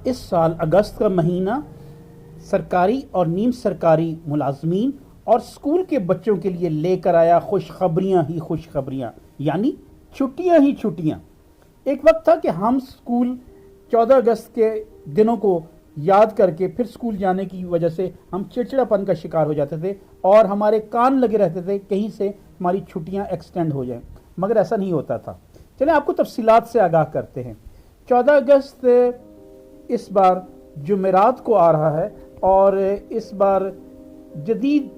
इस साल अगस्त का महीना सरकारी और नीम सरकारी मुलाजमीन और स्कूल के बच्चों के लिए लेकर आया खुशखबरियाँ ही खुशखबरियाँ, यानी छुट्टियाँ ही छुट्टियाँ। एक वक्त था कि हम स्कूल 14 अगस्त के दिनों को याद करके फिर स्कूल जाने की वजह से हम चिड़चिड़ापन का शिकार हो जाते थे और हमारे कान लगे रहते थे कहीं से हमारी छुट्टियां एक्सटेंड हो जाएं, मगर ऐसा नहीं होता था। चलें आपको तफसीलात से आगाह करते हैं। 14 अगस्त इस बार जुमेरात को आ रहा है और इस बार जदीद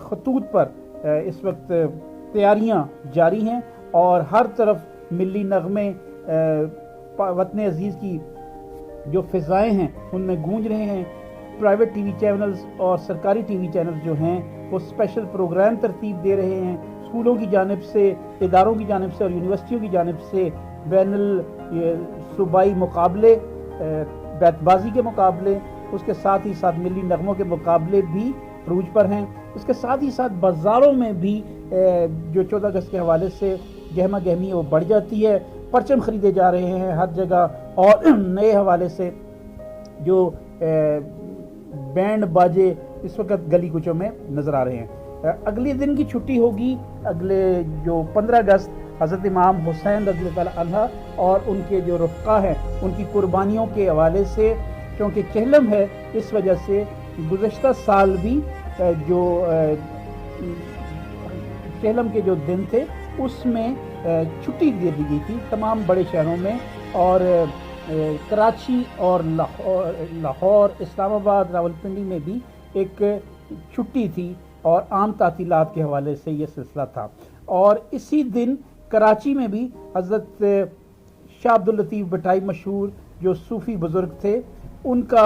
खतूत पर इस वक्त तैयारियां जारी हैं और हर तरफ मिली नगमे वतन अजीज़ की जो फ़िज़ाएँ हैं उनमें गूंज रहे हैं। प्राइवेट टीवी चैनल्स और सरकारी टीवी चैनल्स जो हैं वो स्पेशल प्रोग्राम तरतीब दे रहे हैं। स्कूलों की जानिब से, इदारों की जानिब से और यूनिवर्सिटियों की जानिब से बैनुल सूबाई मुकाबले, बैतबाजी के मुकाबले, उसके साथ ही साथ मिली नगमों के मुकाबले भी अरूज पर हैं। इसके साथ ही साथ बाज़ारों में भी जो 14 अगस्त के हवाले से गहमा गहमी है वो बढ़ जाती है। परचम ख़रीदे जा रहे हैं हर जगह और नए हवाले से जो बैंड बाजे इस वक्त गली कुचों में नज़र आ रहे हैं। अगले दिन की छुट्टी होगी, अगले जो 15 अगस्त हज़रत इमाम हुसैन रज़ी अल्लाह तआला अन्हा और उनके जो रफ़्क़ा हैं उनकी कुर्बानियों के हवाले से, क्योंकि चहलम है इस वजह से गुज़श्ता साल भी जो चहलम के जो दिन थे उसमें छुट्टी दे दी गई थी तमाम बड़े शहरों में, और कराची और लाहौर, इस्लामाबाद, रावलपिंडी में भी एक छुट्टी थी और आम तातीलात के हवाले से ये सिलसिला था। और इसी दिन कराची में भी हज़रत शाह अब्दुल लतीफ़ भटाई मशहूर जो सूफ़ी बुज़ुर्ग थे उनका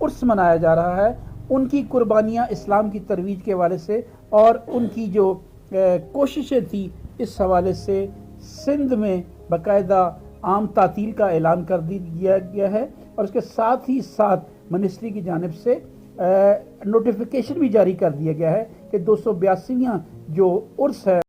उर्स मनाया जा रहा है। उनकी कुर्बानियाँ इस्लाम की तरवीज के हवाले से और उनकी जो कोशिशें थी इस हवाले से सिंध में बाकायदा आम तातील का ऐलान कर दिया गया है और उसके साथ ही साथ मिनिस्ट्री की जानिब से नोटिफिकेशन भी जारी कर दिया गया है कि 282वां जो उर्स है